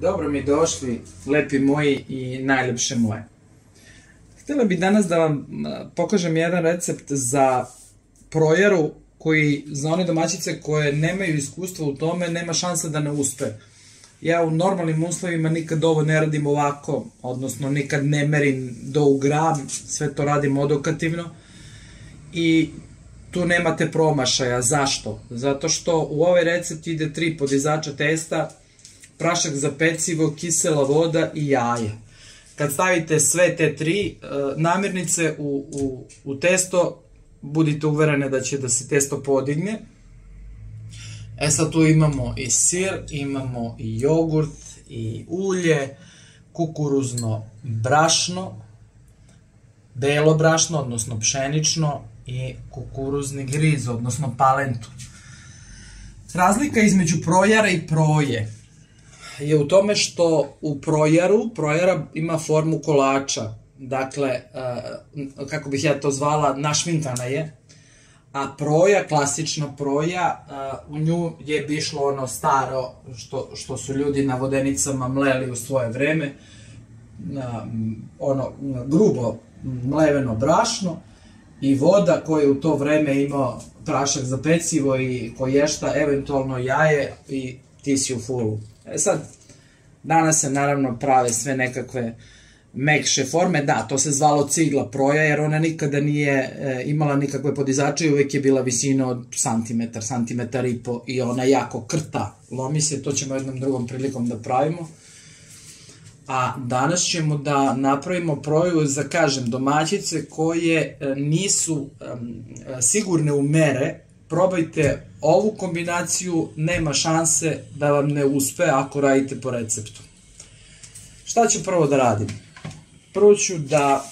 Dobro mi došli, lepi moji i najlepše moje. Htjela bih danas da vam pokažem jedan recept za projaru koji, za one domaćice koje nemaju iskustva u tome, nema šanse da ne uspe. Ja u normalnim uslovima nikad ovo ne radim ovako, odnosno nikad ne merim do u gram, sve to radim odokativno i tu nemate promašaja. Zašto? Zato što u ovaj recept ide 3 podizača testa, prašak za pecivo, kisela voda i jaje. Kad stavite sve te 3 namirnice u testo, budite uverene da će da se testo podigne. E sad tu imamo i sir, imamo i jogurt, i ulje, kukuruzno brašno, belo brašno, odnosno pšenično, i kukuruzni griz, odnosno palentu. Razlika između projara i proje je u tome što u projara ima formu kolača, dakle, kako bih ja to zvala, našminkana je, a proja, klasična proja, u nju je bi išlo ono staro što su ljudi na vodenicama mleli u svoje vreme, ono grubo mleveno brašno i voda koja u to vreme imao prašak za pecivo i koješta, eventualno jaje i ti si u fulu. E sad, danas se naravno prave sve nekakve mekše forme, da, to se zvalo cigla proja, jer ona nikada nije imala nikakve podizače i uvek je bila visina od santimetar, santimetar i po i ona jako krta, lomi se, to ćemo jednom drugom prilikom da pravimo. A danas ćemo da napravimo proju za, kažem, domaćice koje nisu sigurne u mere. Probajte ovu kombinaciju, nema šanse da vam ne uspe ako radite po receptu. Šta ću prvo da radim? Prvo ću da,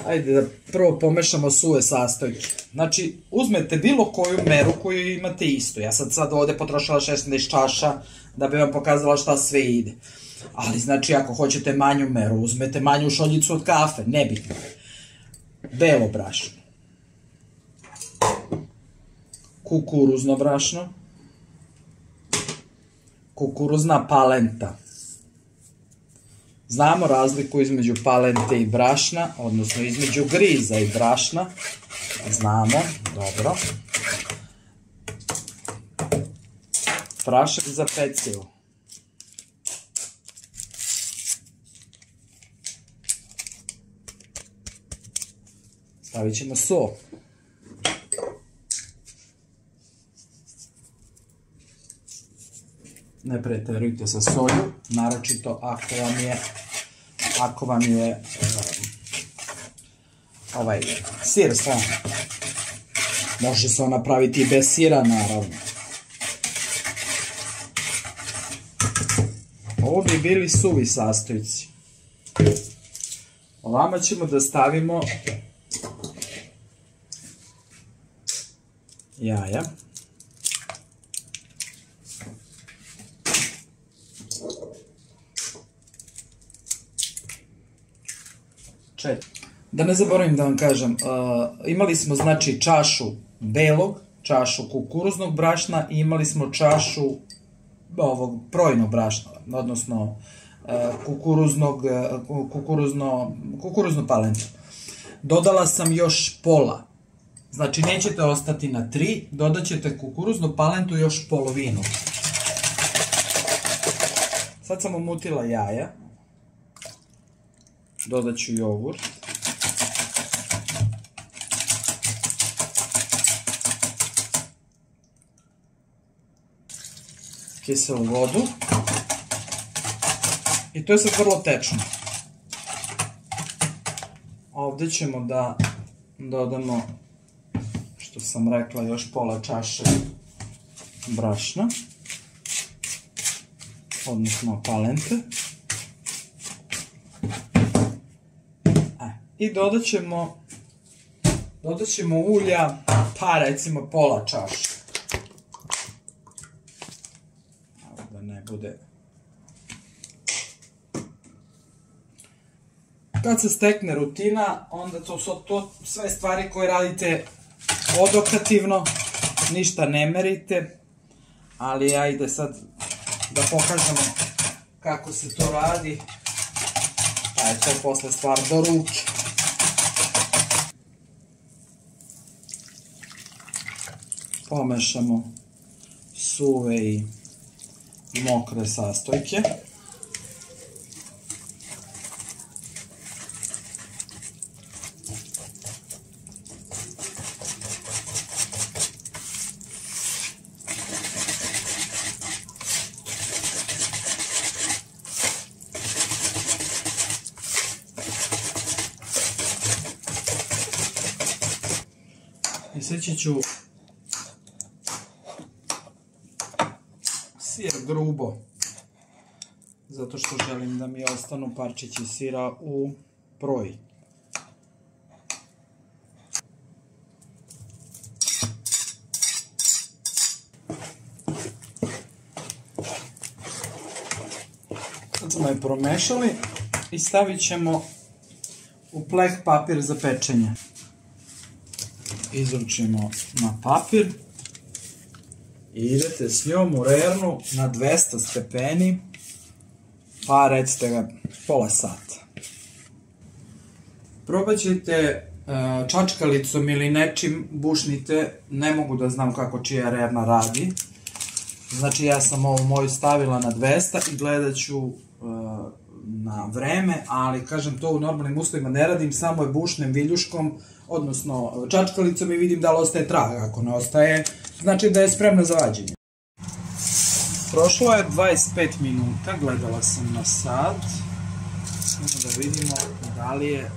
ajde da prvo pomešamo suve sastojke. Znači, uzmete bilo koju meru koju imate isto. Ja sad ovde potrošila 16 čaša da bi vam pokazala šta sve ide. Ali, znači, ako hoćete manju meru, uzmete manju šoljicu od kafe, nebitno. Belo brašno. Kukuruzno brašno. Kukuruzna palenta. Znamo razliku između palente i brašna, odnosno između griza i brašna. Znamo, dobro. Prašak za pecivo. Stavit ćemo so. Ne preterujte sa solju, naročito ako vam je ovaj sir slan. Može se on napraviti i bez sira, naravno. Ovo bi bili suvi sastojci. Ovamo ćemo da stavimo jaja. Da ne zaboravim da vam kažem, imali smo znači čašu belog, čašu kukuruznog brašna i imali smo čašu ovog projnog brašna, odnosno kukuruznu palentu. Dodala sam još pola, znači nećete ostati na 3, dodat ćete kukuruznu palentu još polovinu. Sad sam umutila jaja, dodat ću jogurt, kiselu vodu i to je sad vrlo tečno. Ovde ćemo da dodamo, što sam rekla, još pola čaše brašna, odnosno palente. I dodat ćemo ulja, pa recimo pola čaše. Da ne bude. Kad se stekne rutina, onda to su sve stvari koje radite odokativno, ništa ne merite, ali ajde sad da pokažemo kako se to radi, a je to posle stvar do ruke. Pomešamo suve i mokre sastojke. Iseći ću sir grubo, zato što želim da mi ostanu parčići sira u proji. Sad smo je promešali i stavit ćemo u pleh papir za pečenje. Izručimo na papir i idete s njom u rernu na 200 stepeni, pa recite ga pola sata. Probat ćete čačkalicom ili nečim, bušnite, ne mogu da znam kako čija rerna radi. Znači ja sam ovu moju stavila na 200 i gledat ću na vreme, ali kažem to u normalnim uslovima ne radim, samo je bušnem viljuškom, odnosno čačkalicom i vidim da li ostaje trag. Ako ne ostaje, znači da je spremna za vađenje. Prošlo je 25 minuta, gledala sam na sat. Samo da vidimo da li je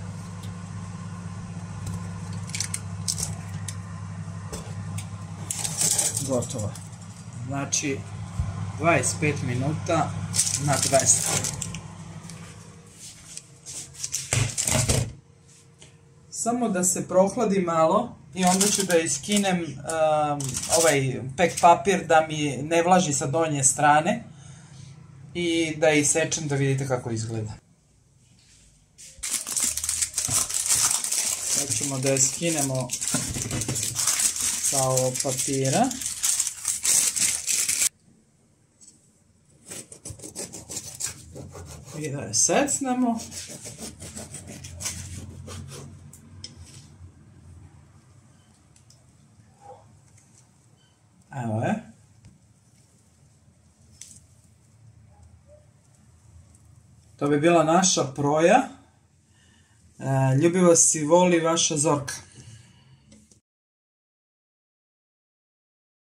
gotovo. Znači 25 minuta na 200. Samo da se prohladi malo i onda ću da iskinem ovaj pek papir da mi ne vlaži sa donje strane i da isečem da vidite kako izgleda. Sad ćemo da je skinemo sa ovog papira. I da je secnemo. Evo je. To bi bila naša proja. Ljubi vas i voli vaša Zorka.